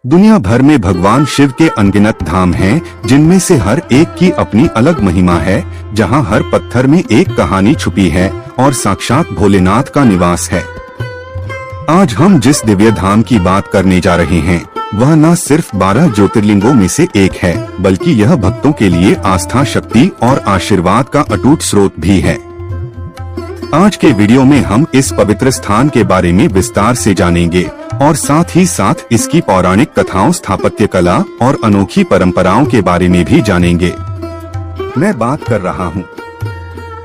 दुनिया भर में भगवान शिव के अनगिनत धाम हैं, जिनमें से हर एक की अपनी अलग महिमा है, जहां हर पत्थर में एक कहानी छुपी है और साक्षात भोलेनाथ का निवास है। आज हम जिस दिव्य धाम की बात करने जा रहे हैं, वह न सिर्फ 12 ज्योतिर्लिंगों में से एक है, बल्कि यह भक्तों के लिए आस्था, शक्ति और आशीर्वाद का अटूट स्रोत भी है। आज के वीडियो में हम इस पवित्र स्थान के बारे में विस्तार से जानेंगे और साथ ही साथ इसकी पौराणिक कथाओं, स्थापत्य कला और अनोखी परंपराओं के बारे में भी जानेंगे। मैं बात कर रहा हूँ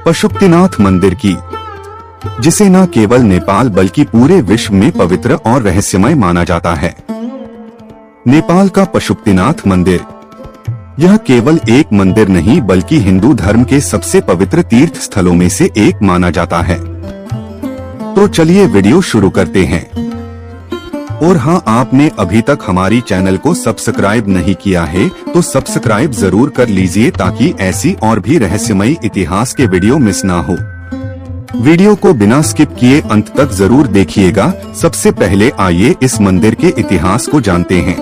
पशुपतिनाथ मंदिर की, जिसे न केवल नेपाल बल्कि पूरे विश्व में पवित्र और रहस्यमय माना जाता है। नेपाल का पशुपतिनाथ मंदिर, यह केवल एक मंदिर नहीं बल्कि हिंदू धर्म के सबसे पवित्र तीर्थ स्थलों में से एक माना जाता है। तो चलिए वीडियो शुरू करते हैं। और हाँ, आपने अभी तक हमारी चैनल को सब्सक्राइब नहीं किया है तो सब्सक्राइब जरूर कर लीजिए, ताकि ऐसी और भी रहस्यमयी इतिहास के वीडियो मिस ना हो। वीडियो को बिना स्किप किए अंत तक जरूर देखिएगा। सबसे पहले आइए इस मंदिर के इतिहास को जानते हैं।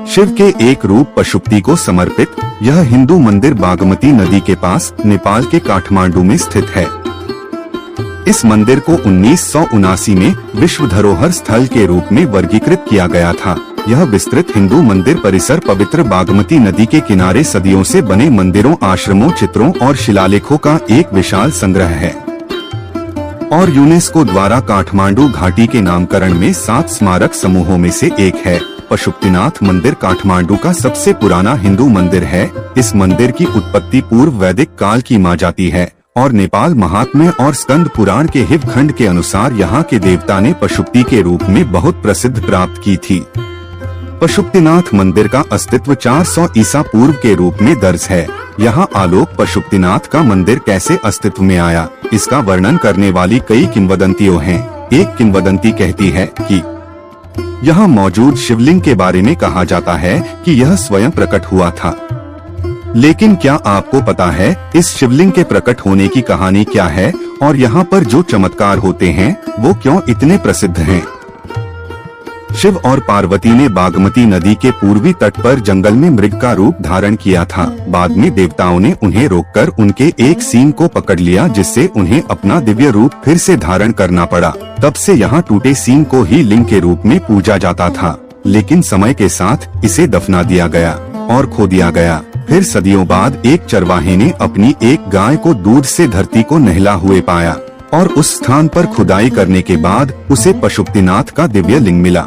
शिव के एक रूप पशुपति को समर्पित यह हिंदू मंदिर बागमती नदी के पास नेपाल के काठमांडू में स्थित है। इस मंदिर को 1979 में विश्व धरोहर स्थल के रूप में वर्गीकृत किया गया था। यह विस्तृत हिंदू मंदिर परिसर पवित्र बागमती नदी के किनारे सदियों से बने मंदिरों, आश्रमों, चित्रों और शिलालेखों का एक विशाल संग्रह है और यूनेस्को द्वारा काठमांडू घाटी के नामकरण में 7 स्मारक समूहों में से एक है। पशुपतिनाथ मंदिर काठमांडू का सबसे पुराना हिंदू मंदिर है। इस मंदिर की उत्पत्ति पूर्व वैदिक काल की मानी जाती है और नेपाल महात्म्य और स्कंद पुराण के हिव खंड के अनुसार यहाँ के देवता ने पशुपति के रूप में बहुत प्रसिद्ध प्राप्त की थी। पशुपतिनाथ मंदिर का अस्तित्व 400 ईसा पूर्व के रूप में दर्ज है। यहाँ आलोक पशुपतिनाथ का मंदिर कैसे अस्तित्व में आया, इसका वर्णन करने वाली कई किंवदंतियां हैं। एक किंवदंती कहती है कि यहाँ मौजूद शिवलिंग के बारे में कहा जाता है कि यह स्वयं प्रकट हुआ था। लेकिन क्या आपको पता है इस शिवलिंग के प्रकट होने की कहानी क्या है और यहाँ पर जो चमत्कार होते हैं वो क्यों इतने प्रसिद्ध हैं? शिव और पार्वती ने बागमती नदी के पूर्वी तट पर जंगल में मृग का रूप धारण किया था। बाद में देवताओं ने उन्हें रोककर उनके एक सींग को पकड़ लिया, जिससे उन्हें अपना दिव्य रूप फिर से धारण करना पड़ा। तब से यहाँ टूटे सींग को ही लिंग के रूप में पूजा जाता था। लेकिन समय के साथ इसे दफना दिया गया और खो दिया गया। फिर सदियों बाद एक चरवाहे ने अपनी एक गाय को दूध से धरती को नहला हुए पाया और उस स्थान पर खुदाई करने के बाद उसे पशुपतिनाथ का दिव्य लिंग मिला।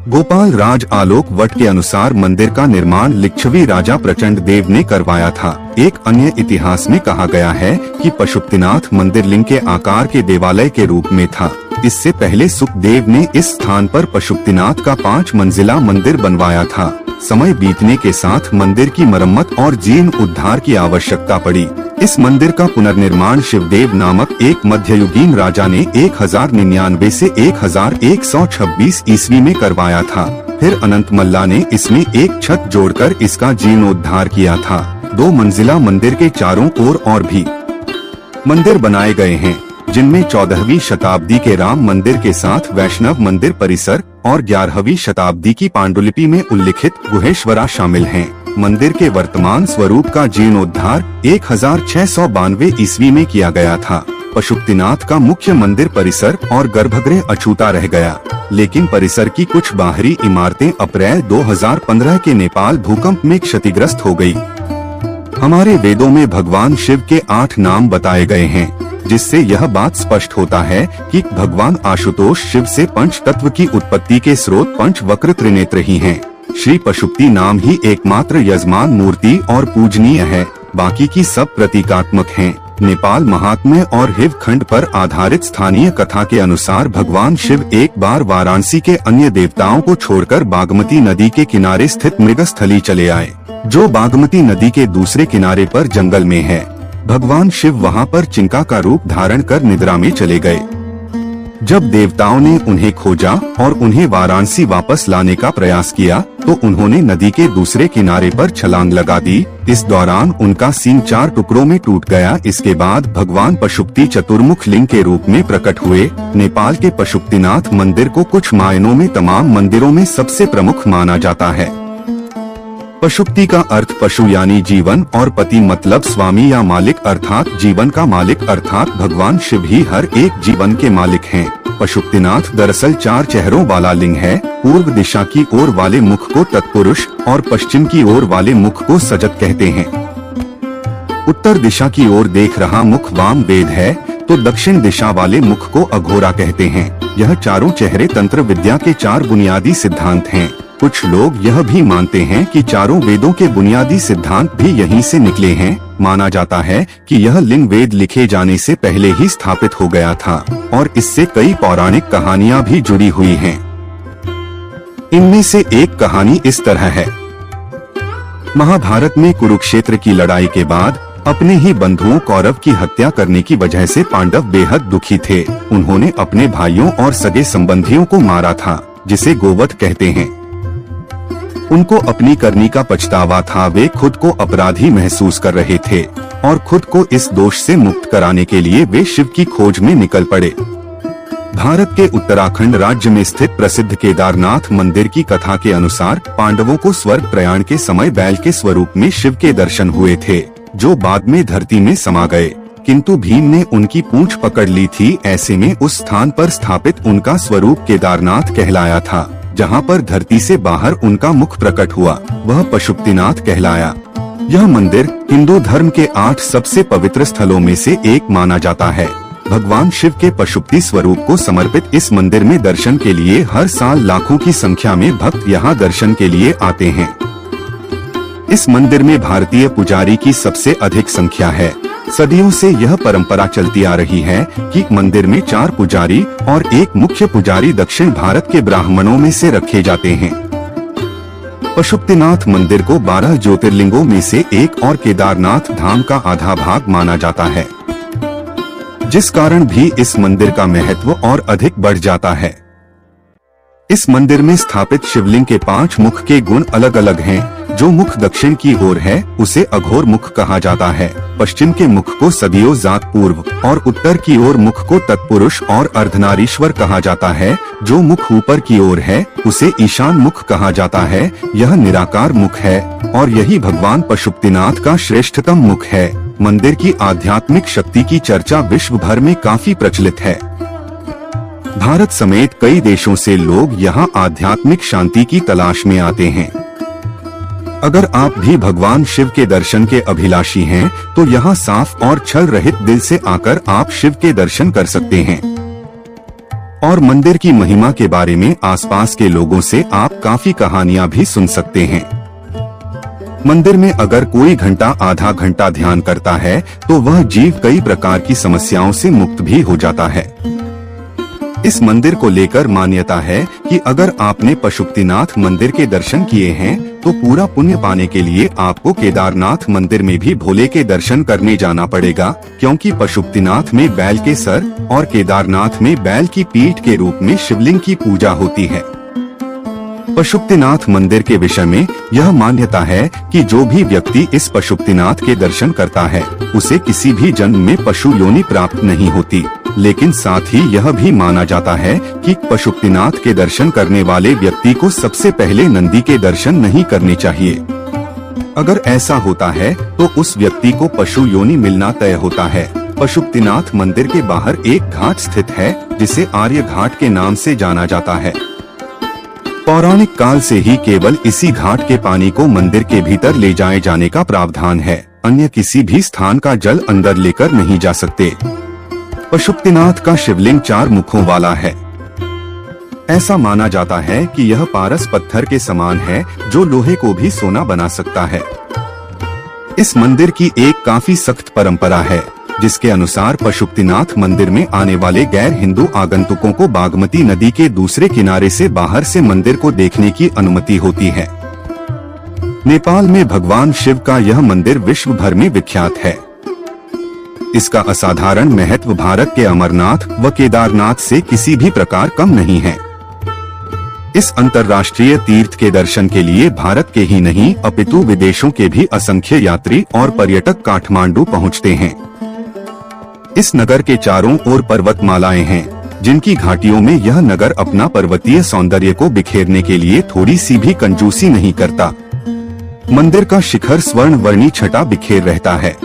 गोपाल राज आलोक वट के अनुसार मंदिर का निर्माण लिच्छवी राजा प्रचंड देव ने करवाया था। एक अन्य इतिहास में कहा गया है कि पशुपतिनाथ मंदिर लिंग के आकार के देवालय के रूप में था। इससे पहले सुखदेव ने इस स्थान पर पशुपतिनाथ का 5 मंजिला मंदिर बनवाया था। समय बीतने के साथ मंदिर की मरम्मत और जीर्णोद्धार की आवश्यकता पड़ी। इस मंदिर का पुनर्निर्माण शिवदेव नामक एक मध्ययुगीन राजा ने 1099 से 1126 ईस्वी में करवाया था। फिर अनंत मल्ला ने इसमें एक छत जोड़कर इसका जीर्णोद्धार किया था। 2 मंजिला मंदिर के चारों ओर और भी मंदिर बनाए गए हैं, जिनमें 14वीं शताब्दी के राम मंदिर के साथ वैष्णव मंदिर परिसर और 11वीं शताब्दी की पांडुलिपि में उल्लिखित गुहेश्वरा शामिल हैं। मंदिर के वर्तमान स्वरूप का जीर्णोद्धार 1692 ईस्वी में किया गया था। पशुपतिनाथ का मुख्य मंदिर परिसर और गर्भगृह अछूता रह गया, लेकिन परिसर की कुछ बाहरी इमारतें अप्रैल 2015 के नेपाल भूकंप में क्षतिग्रस्त हो गयी। हमारे वेदों में भगवान शिव के 8 नाम बताए गए हैं, जिससे यह बात स्पष्ट होता है कि भगवान आशुतोष शिव से पंच तत्व की उत्पत्ति के स्रोत पंचवक्र त्रिनेत्र ही हैं। श्री पशुपति नाम ही एकमात्र यजमान मूर्ति और पूजनीय है, बाकी की सब प्रतीकात्मक हैं। नेपाल महात्म्य और हिव खंड पर आधारित स्थानीय कथा के अनुसार भगवान शिव एक बार वाराणसी के अन्य देवताओं को छोड़कर बागमती नदी के किनारे स्थित मृगस्थली चले आए, जो बागमती नदी के दूसरे किनारे पर जंगल में है। भगवान शिव वहां पर चिंका का रूप धारण कर निद्रा में चले गए। जब देवताओं ने उन्हें खोजा और उन्हें वाराणसी वापस लाने का प्रयास किया तो उन्होंने नदी के दूसरे किनारे पर छलांग लगा दी। इस दौरान उनका सींग 4 टुकड़ों में टूट गया। इसके बाद भगवान पशुपति चतुर्मुख लिंग के रूप में प्रकट हुए। नेपाल के पशुपतिनाथ मंदिर को कुछ मायनों में तमाम मंदिरों में सबसे प्रमुख माना जाता है। पशुपति का अर्थ पशु यानी जीवन और पति मतलब स्वामी या मालिक अर्थात जीवन का मालिक अर्थात भगवान शिव ही हर एक जीवन के मालिक हैं। पशुपतिनाथ दरअसल 4 चेहरों वाला लिंग है। पूर्व दिशा की ओर वाले मुख को तत्पुरुष और पश्चिम की ओर वाले मुख को सजत कहते हैं। उत्तर दिशा की ओर देख रहा मुख वाम वेद है तो दक्षिण दिशा वाले मुख को अघोरा कहते हैं। यह चारों चेहरे तंत्र विद्या के 4 बुनियादी सिद्धांत हैं। कुछ लोग यह भी मानते हैं कि चारों वेदों के बुनियादी सिद्धांत भी यहीं से निकले हैं। माना जाता है कि यह लिंग वेद लिखे जाने से पहले ही स्थापित हो गया था और इससे कई पौराणिक कहानियां भी जुड़ी हुई हैं। इनमें से एक कहानी इस तरह है। महाभारत में कुरुक्षेत्र की लड़ाई के बाद अपने ही बंधुओं कौरव की हत्या करने की वजह से पांडव बेहद दुखी थे। उन्होंने अपने भाइयों और सगे संबंधियों को मारा था, जिसे गोवध कहते हैं। उनको अपनी करनी का पछतावा था। वे खुद को अपराधी महसूस कर रहे थे और खुद को इस दोष से मुक्त कराने के लिए वे शिव की खोज में निकल पड़े। भारत के उत्तराखंड राज्य में स्थित प्रसिद्ध केदारनाथ मंदिर की कथा के अनुसार पांडवों को स्वर्ग प्रयाण के समय बैल के स्वरूप में शिव के दर्शन हुए थे, जो बाद में धरती में समा गए, किंतु भीम ने उनकी पूंछ पकड़ ली थी। ऐसे में उस स्थान पर स्थापित उनका स्वरूप केदारनाथ कहलाया था। जहाँ पर धरती से बाहर उनका मुख प्रकट हुआ वह पशुपतिनाथ कहलाया। यह मंदिर हिंदू धर्म के 8 सबसे पवित्र स्थलों में से एक माना जाता है। भगवान शिव के पशुपति स्वरूप को समर्पित इस मंदिर में दर्शन के लिए हर साल लाखों की संख्या में भक्त यहाँ दर्शन के लिए आते हैं। इस मंदिर में भारतीय पुजारी की सबसे अधिक संख्या है। सदियों से यह परंपरा चलती आ रही है कि मंदिर में 4 पुजारी और एक मुख्य पुजारी दक्षिण भारत के ब्राह्मणों में से रखे जाते हैं। पशुपतिनाथ मंदिर को 12 ज्योतिर्लिंगों में से एक और केदारनाथ धाम का आधा भाग माना जाता है, जिस कारण भी इस मंदिर का महत्व और अधिक बढ़ जाता है। इस मंदिर में स्थापित शिवलिंग के 5 मुख के गुण अलग अलग हैं। जो मुख दक्षिण की ओर है उसे अघोर मुख कहा जाता है। पश्चिम के मुख को सदियों जात पूर्व और उत्तर की ओर मुख को तत्पुरुष और अर्धनारीश्वर कहा जाता है। जो मुख ऊपर की ओर है उसे ईशान मुख कहा जाता है। यह निराकार मुख है और यही भगवान पशुपतिनाथ का श्रेष्ठतम मुख है। मंदिर की आध्यात्मिक शक्ति की चर्चा विश्व भर में काफी प्रचलित है। भारत समेत कई देशों से लोग यहाँ आध्यात्मिक शांति की तलाश में आते हैं। अगर आप भी भगवान शिव के दर्शन के अभिलाषी हैं, तो यहाँ साफ और छल रहित दिल से आकर आप शिव के दर्शन कर सकते हैं और मंदिर की महिमा के बारे में आसपास के लोगों से आप काफी कहानियां भी सुन सकते हैं। मंदिर में अगर कोई घंटा आधा घंटा ध्यान करता है तो वह जीव कई प्रकार की समस्याओं से मुक्त भी हो जाता है। इस मंदिर को लेकर मान्यता है कि अगर आपने पशुपतिनाथ मंदिर के दर्शन किए हैं तो पूरा पुण्य पाने के लिए आपको केदारनाथ मंदिर में भी भोले के दर्शन करने जाना पड़ेगा, क्योंकि पशुपतिनाथ में बैल के सर और केदारनाथ में बैल की पीठ के रूप में शिवलिंग की पूजा होती है। पशुपतिनाथ मंदिर के विषय में यह मान्यता है कि जो भी व्यक्ति इस पशुपतिनाथ के दर्शन करता है उसे किसी भी जन्म में पशु योनि प्राप्त नहीं होती। लेकिन साथ ही यह भी माना जाता है कि पशुपतिनाथ के दर्शन करने वाले व्यक्ति को सबसे पहले नंदी के दर्शन नहीं करने चाहिए। अगर ऐसा होता है तो उस व्यक्ति को पशु योनि मिलना तय होता है। पशुपतिनाथ मंदिर के बाहर एक घाट स्थित है जिसे आर्य घाट के नाम से जाना जाता है। पौराणिक काल से ही केवल इसी घाट के पानी को मंदिर के भीतर ले जाए जाने का प्रावधान है। अन्य किसी भी स्थान का जल अंदर लेकर नहीं जा सकते। पशुपतिनाथ का शिवलिंग 4 मुखों वाला है। ऐसा माना जाता है कि यह पारस पत्थर के समान है जो लोहे को भी सोना बना सकता है। इस मंदिर की एक काफी सख्त परंपरा है जिसके अनुसार पशुपतिनाथ मंदिर में आने वाले गैर हिंदू आगंतुकों को बागमती नदी के दूसरे किनारे से बाहर से मंदिर को देखने की अनुमति होती है। नेपाल में भगवान शिव का यह मंदिर विश्व भर में विख्यात है। इसका असाधारण महत्व भारत के अमरनाथ व केदारनाथ से किसी भी प्रकार कम नहीं है। इस अंतर्राष्ट्रीय तीर्थ के दर्शन के लिए भारत के ही नहीं अपितु विदेशों के भी असंख्य यात्री और पर्यटक काठमांडू पहुंचते हैं। इस नगर के चारों ओर पर्वतमालाएं हैं, जिनकी घाटियों में यह नगर अपना पर्वतीय सौंदर्य को बिखेरने के लिए थोड़ी सी भी कंजूसी नहीं करता। मंदिर का शिखर स्वर्ण वर्णी छटा बिखेर रहता है।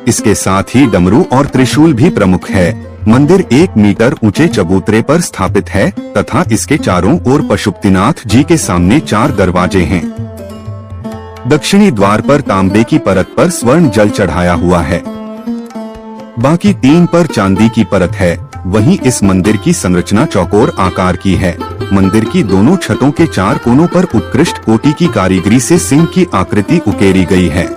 इसके साथ ही डमरू और त्रिशूल भी प्रमुख है। मंदिर 1 मीटर ऊंचे चबूतरे पर स्थापित है तथा इसके चारों ओर पशुपतिनाथ जी के सामने 4 दरवाजे हैं। दक्षिणी द्वार पर तांबे की परत पर स्वर्ण जल चढ़ाया हुआ है, बाकी 3 पर चांदी की परत है। वहीं इस मंदिर की संरचना चौकोर आकार की है। मंदिर की दोनों छतों के 4 कोनों पर उत्कृष्ट कोटि की कारीगरी से सिंह की आकृति उकेरी गई है।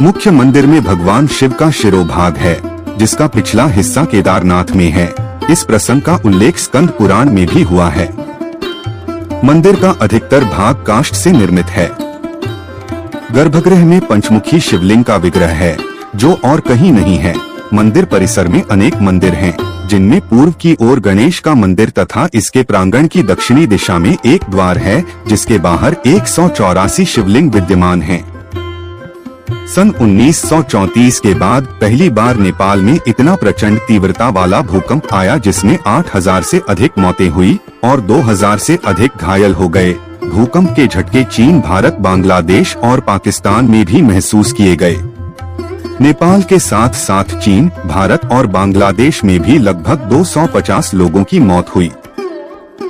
मुख्य मंदिर में भगवान शिव का शिरोभाग है, जिसका पिछला हिस्सा केदारनाथ में है। इस प्रसंग का उल्लेख स्कंद पुराण में भी हुआ है। मंदिर का अधिकतर भाग काष्ठ से निर्मित है। गर्भगृह में पंचमुखी शिवलिंग का विग्रह है, जो और कहीं नहीं है। मंदिर परिसर में अनेक मंदिर हैं, जिनमें पूर्व की ओर गणेश का मंदिर तथा इसके प्रांगण की दक्षिणी दिशा में एक द्वार है, जिसके बाहर 184 शिवलिंग विद्यमान हैं। सन 1934 के बाद पहली बार नेपाल में इतना प्रचंड तीव्रता वाला भूकंप आया, जिसमें 8000 से अधिक मौतें हुई और 2000 से अधिक घायल हो गए। भूकंप के झटके चीन, भारत, बांग्लादेश और पाकिस्तान में भी महसूस किए गए। नेपाल के साथ साथ चीन, भारत और बांग्लादेश में भी लगभग 250 लोगों की मौत हुई।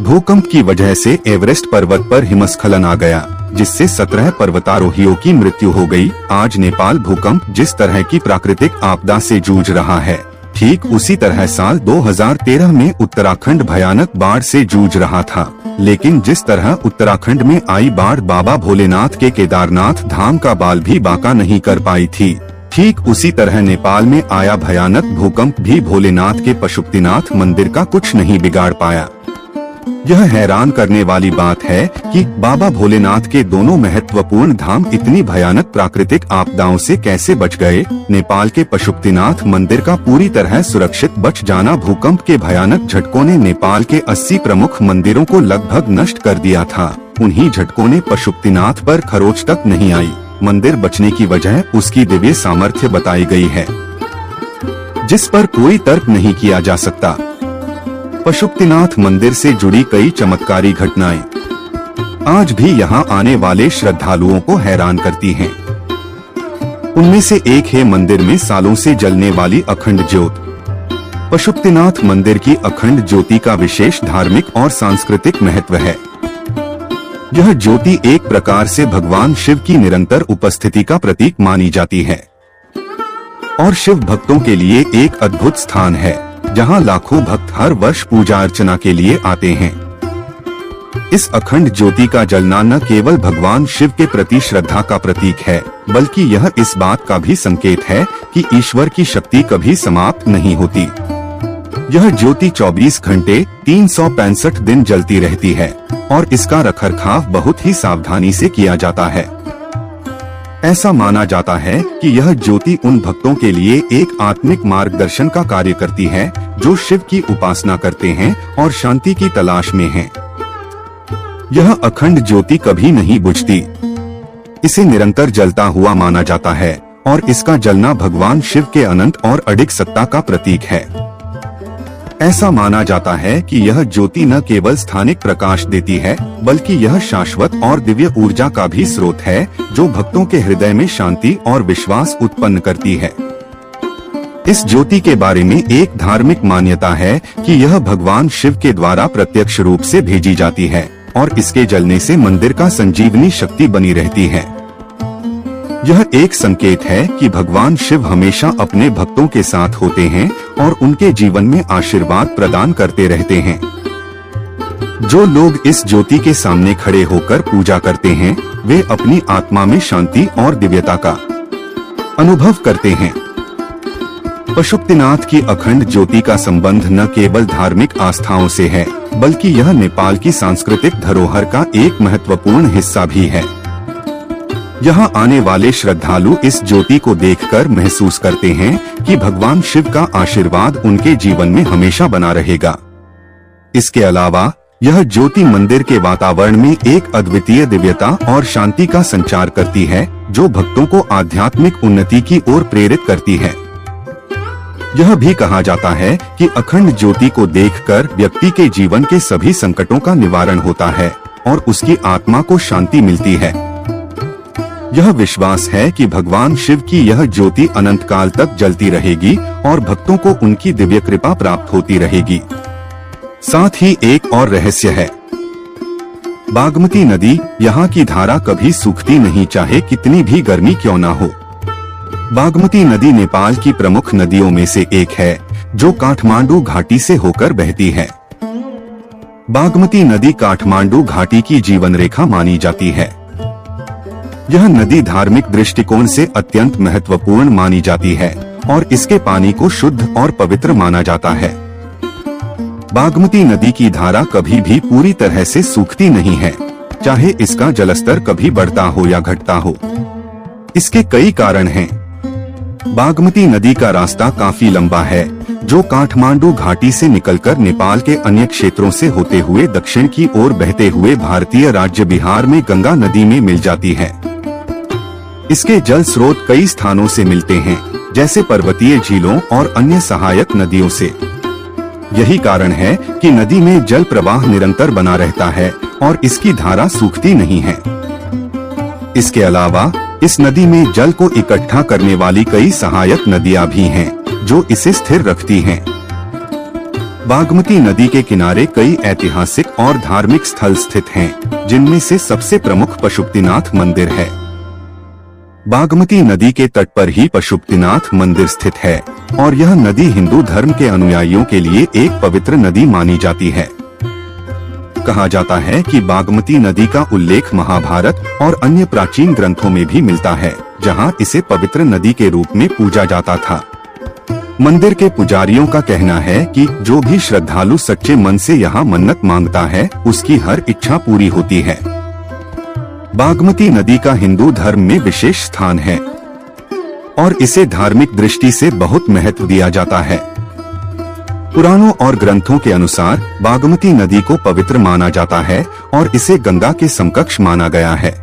भूकंप की वजह से एवरेस्ट पर्वत पर हिमस्खलन आ गया, जिससे 17 पर्वतारोहियों की मृत्यु हो गई। आज नेपाल भूकंप जिस तरह की प्राकृतिक आपदा से जूझ रहा है, ठीक उसी तरह साल 2013 में उत्तराखंड भयानक बाढ़ से जूझ रहा था। लेकिन जिस तरह उत्तराखंड में आई बाढ़ बाबा भोलेनाथ के केदारनाथ धाम का बाल भी बांका नहीं कर पाई थी, ठीक उसी तरह नेपाल में आया भयानक भूकंप भी भोलेनाथ के पशुपतिनाथ मंदिर का कुछ नहीं बिगाड़ पाया। यह हैरान करने वाली बात है कि बाबा भोलेनाथ के दोनों महत्वपूर्ण धाम इतनी भयानक प्राकृतिक आपदाओं से कैसे बच गए। नेपाल के पशुपतिनाथ मंदिर का पूरी तरह सुरक्षित बच जाना भूकंप के भयानक झटकों ने नेपाल के 80 प्रमुख मंदिरों को लगभग नष्ट कर दिया था। उन्हीं झटकों ने पशुपतिनाथ पर खरोच तक नहीं आई। मंदिर बचने की वजह उसकी दिव्य सामर्थ्य बताई गई है, जिस पर कोई तर्क नहीं किया जा सकता। पशुपतिनाथ मंदिर से जुड़ी कई चमत्कारी घटनाएं आज भी यहां आने वाले श्रद्धालुओं को हैरान करती हैं। उनमें से एक है मंदिर में सालों से जलने वाली अखंड ज्योत। पशुपतिनाथ मंदिर की अखंड ज्योति का विशेष धार्मिक और सांस्कृतिक महत्व है। यह ज्योति एक प्रकार से भगवान शिव की निरंतर उपस्थिति का प्रतीक मानी जाती है और शिव भक्तों के लिए एक अद्भुत स्थान है, जहां लाखों भक्त हर वर्ष पूजा अर्चना के लिए आते हैं। इस अखंड ज्योति का जलना न केवल भगवान शिव के प्रति श्रद्धा का प्रतीक है, बल्कि यह इस बात का भी संकेत है कि ईश्वर की शक्ति कभी समाप्त नहीं होती। यह ज्योति 24 घंटे 365 दिन जलती रहती है और इसका रखरखाव बहुत ही सावधानी से किया जाता है। ऐसा माना जाता है कि यह ज्योति उन भक्तों के लिए एक आत्मिक मार्गदर्शन का कार्य करती है जो शिव की उपासना करते हैं और शांति की तलाश में हैं। यह अखंड ज्योति कभी नहीं बुझती, इसे निरंतर जलता हुआ माना जाता है और इसका जलना भगवान शिव के अनंत और अडिग सत्ता का प्रतीक है। ऐसा माना जाता है कि यह ज्योति न केवल स्थानिक प्रकाश देती है, बल्कि यह शाश्वत और दिव्य ऊर्जा का भी स्रोत है, जो भक्तों के हृदय में शांति और विश्वास उत्पन्न करती है। इस ज्योति के बारे में एक धार्मिक मान्यता है कि यह भगवान शिव के द्वारा प्रत्यक्ष रूप से भेजी जाती है और इसके जलने से मंदिर का संजीवनी शक्ति बनी रहती है। यह एक संकेत है कि भगवान शिव हमेशा अपने भक्तों के साथ होते हैं और उनके जीवन में आशीर्वाद प्रदान करते रहते हैं। जो लोग इस ज्योति के सामने खड़े होकर पूजा करते हैं, वे अपनी आत्मा में शांति और दिव्यता का अनुभव करते हैं। पशुपतिनाथ की अखंड ज्योति का संबंध न केवल धार्मिक आस्थाओं से है, बल्कि यह नेपाल की सांस्कृतिक धरोहर का एक महत्वपूर्ण हिस्सा भी है। यहाँ आने वाले श्रद्धालु इस ज्योति को देखकर महसूस करते हैं कि भगवान शिव का आशीर्वाद उनके जीवन में हमेशा बना रहेगा। इसके अलावा यह ज्योति मंदिर के वातावरण में एक अद्वितीय दिव्यता और शांति का संचार करती है, जो भक्तों को आध्यात्मिक उन्नति की ओर प्रेरित करती है। यह भी कहा जाता है कि अखंड ज्योति को देखकर व्यक्ति के जीवन के सभी संकटों का निवारण होता है और उसकी आत्मा को शांति मिलती है। यह विश्वास है कि भगवान शिव की यह ज्योति अनंत काल तक जलती रहेगी और भक्तों को उनकी दिव्य कृपा प्राप्त होती रहेगी। साथ ही एक और रहस्य है। बागमती नदी, यहाँ की धारा कभी सूखती नहीं, चाहे कितनी भी गर्मी क्यों न हो। बागमती नदी नेपाल की प्रमुख नदियों में से एक है, जो काठमांडू घाटी से होकर बहती है। बागमती नदी काठमांडू घाटी की जीवन रेखा मानी जाती है। यह नदी धार्मिक दृष्टिकोण से अत्यंत महत्वपूर्ण मानी जाती है और इसके पानी को शुद्ध और पवित्र माना जाता है। बागमती नदी की धारा कभी भी पूरी तरह से सूखती नहीं है, चाहे इसका जलस्तर कभी बढ़ता हो या घटता हो। इसके कई कारण हैं। बागमती नदी का रास्ता काफी लंबा है, जो काठमांडू घाटी से निकलकर नेपाल के अन्य क्षेत्रों से होते हुए दक्षिण की ओर बहते हुए भारतीय राज्य बिहार में गंगा नदी में मिल जाती है। इसके जल स्रोत कई स्थानों से मिलते हैं, जैसे पर्वतीय झीलों और अन्य सहायक नदियों से। यही कारण है कि नदी में जल प्रवाह निरंतर बना रहता है और इसकी धारा सूखती नहीं है। इसके अलावा इस नदी में जल को इकट्ठा करने वाली कई सहायक नदियां भी हैं, जो इसे स्थिर रखती हैं। बागमती नदी के किनारे कई ऐतिहासिक और धार्मिक स्थल स्थित हैं, जिनमें से सबसे प्रमुख पशुपतिनाथ मंदिर है। बागमती नदी के तट पर ही पशुपतिनाथ मंदिर स्थित है और यह नदी हिंदू धर्म के अनुयायियों के लिए एक पवित्र नदी मानी जाती है। कहा जाता है कि बागमती नदी का उल्लेख महाभारत और अन्य प्राचीन ग्रंथों में भी मिलता है, जहां इसे पवित्र नदी के रूप में पूजा जाता था। मंदिर के पुजारियों का कहना है कि जो भी श्रद्धालु सच्चे मन से यहाँ मन्नत मांगता है, उसकी हर इच्छा पूरी होती है। बागमती नदी का हिंदू धर्म में विशेष स्थान है और इसे धार्मिक दृष्टि से बहुत महत्व दिया जाता है। पुराणों और ग्रंथों के अनुसार बागमती नदी को पवित्र माना जाता है और इसे गंगा के समकक्ष माना गया है।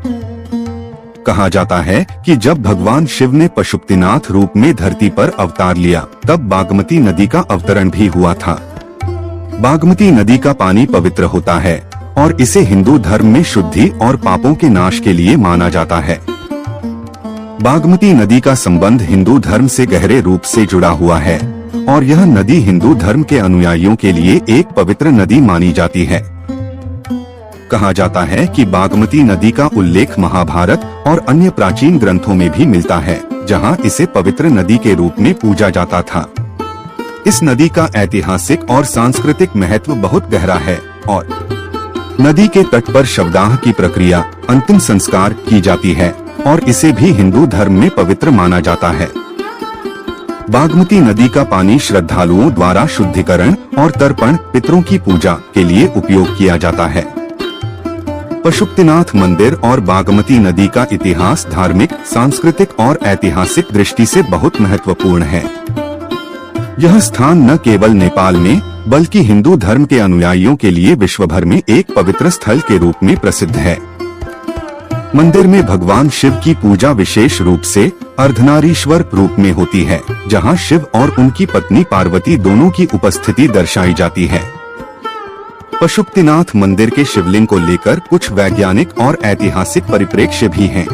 कहा जाता है कि जब भगवान शिव ने पशुपतिनाथ रूप में धरती पर अवतार लिया, तब बागमती नदी का अवतरण भी हुआ था। बागमती नदी का पानी पवित्र होता है और इसे हिंदू धर्म में शुद्धि और पापों के नाश के लिए माना जाता है। बागमती नदी का संबंध हिंदू धर्म से गहरे रूप से जुड़ा हुआ है और यह नदी हिंदू धर्म के अनुयायियों के लिए एक पवित्र नदी मानी जाती है। कहा जाता है कि बागमती नदी का उल्लेख महाभारत और अन्य प्राचीन ग्रंथों में भी मिलता है, जहां इसे पवित्र नदी के रूप में पूजा जाता था। इस नदी का ऐतिहासिक और सांस्कृतिक महत्व बहुत गहरा है और नदी के तट पर शवदाह की प्रक्रिया, अंतिम संस्कार की जाती है और इसे भी हिंदू धर्म में पवित्र माना जाता है। बागमती नदी का पानी श्रद्धालुओं द्वारा शुद्धिकरण और तर्पण, पितरों की पूजा के लिए उपयोग किया जाता है। पशुपतिनाथ मंदिर और बागमती नदी का इतिहास धार्मिक, सांस्कृतिक और ऐतिहासिक दृष्टि से बहुत महत्वपूर्ण है। यह स्थान न केवल नेपाल में बल्कि हिंदू धर्म के अनुयायियों के लिए विश्व भर में एक पवित्र स्थल के रूप में प्रसिद्ध है। मंदिर में भगवान शिव की पूजा विशेष रूप से अर्धनारीश्वर रूप में होती है, जहां शिव और उनकी पत्नी पार्वती दोनों की उपस्थिति दर्शाई जाती है। पशुपतिनाथ मंदिर के शिवलिंग को लेकर कुछ वैज्ञानिक और ऐतिहासिक परिप्रेक्ष्य भी हैं।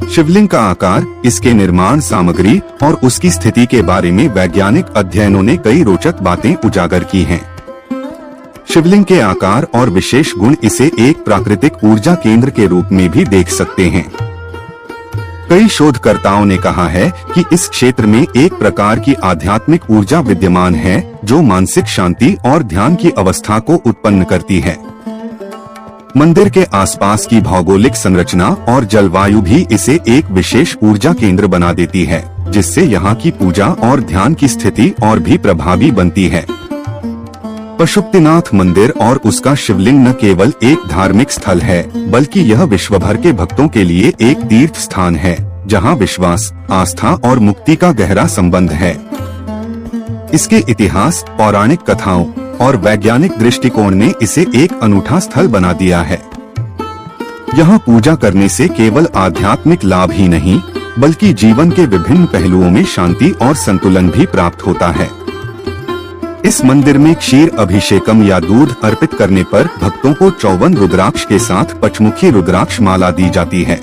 शिवलिंग का आकार, इसके निर्माण सामग्री और उसकी स्थिति के बारे में वैज्ञानिक अध्ययनों ने कई रोचक बातें उजागर की हैं। शिवलिंग के आकार और विशेष गुण इसे एक प्राकृतिक ऊर्जा केंद्र के रूप में भी देख सकते हैं। कई शोधकर्ताओं ने कहा है कि इस क्षेत्र में एक प्रकार की आध्यात्मिक ऊर्जा विद्यमान है, जो मानसिक शांति और ध्यान की अवस्था को उत्पन्न करती है। मंदिर के आसपास की भौगोलिक संरचना और जलवायु भी इसे एक विशेष ऊर्जा केंद्र बना देती है, जिससे यहाँ की पूजा और ध्यान की स्थिति और भी प्रभावी बनती है। पशुपतिनाथ मंदिर और उसका शिवलिंग न केवल एक धार्मिक स्थल है, बल्कि यह विश्व भर के भक्तों के लिए एक तीर्थ स्थान है, जहां विश्वास, आस्था और मुक्ति का गहरा संबंध है। इसके इतिहास, पौराणिक कथाओं और वैज्ञानिक दृष्टिकोण ने इसे एक अनूठा स्थल बना दिया है। यहाँ पूजा करने से केवल आध्यात्मिक लाभ ही नहीं, बल्कि जीवन के विभिन्न पहलुओं में शांति और संतुलन भी प्राप्त होता है। इस मंदिर में क्षीर अभिषेकम या दूध अर्पित करने पर भक्तों को 54 रुद्राक्ष के साथ पंचमुखी रुद्राक्ष माला दी जाती है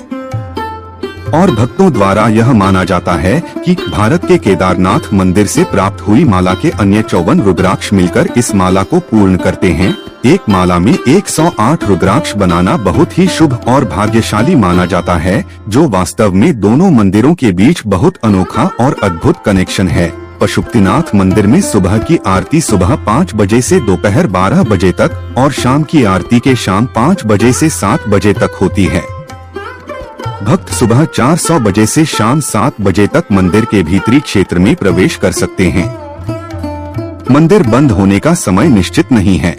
और भक्तों द्वारा यह माना जाता है कि भारत के केदारनाथ मंदिर से प्राप्त हुई माला के अन्य 54 रुद्राक्ष मिलकर इस माला को पूर्ण करते हैं। एक माला में 108 रुद्राक्ष बनाना बहुत ही शुभ और भाग्यशाली माना जाता है, जो वास्तव में दोनों मंदिरों के बीच बहुत अनोखा और अद्भुत कनेक्शन है। पशुपतिनाथ मंदिर में सुबह की आरती सुबह 5 बजे से दोपहर 12 बजे तक और शाम की आरती के शाम 5 बजे से 7 बजे तक होती है। भक्त सुबह 400 बजे से शाम 7 बजे तक मंदिर के भीतरी क्षेत्र में प्रवेश कर सकते हैं। मंदिर बंद होने का समय निश्चित नहीं है,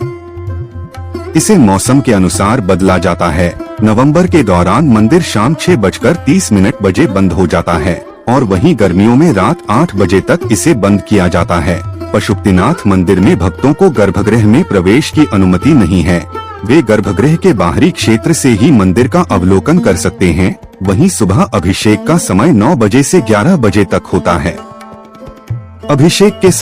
इसे मौसम के अनुसार बदला जाता है। नवंबर के दौरान मंदिर शाम 6:30 बजे बंद हो जाता है और वहीं गर्मियों में रात 8 बजे तक इसे बंद किया जाता है। पशुपतिनाथ मंदिर में भक्तों को गर्भगृह में प्रवेश की अनुमति नहीं है। वे गर्भगृह के बाहरी क्षेत्र से ही मंदिर का अवलोकन कर सकते हैं। वहीं सुबह अभिषेक का समय 9 बजे से 11 बजे तक होता है। अभिषेक के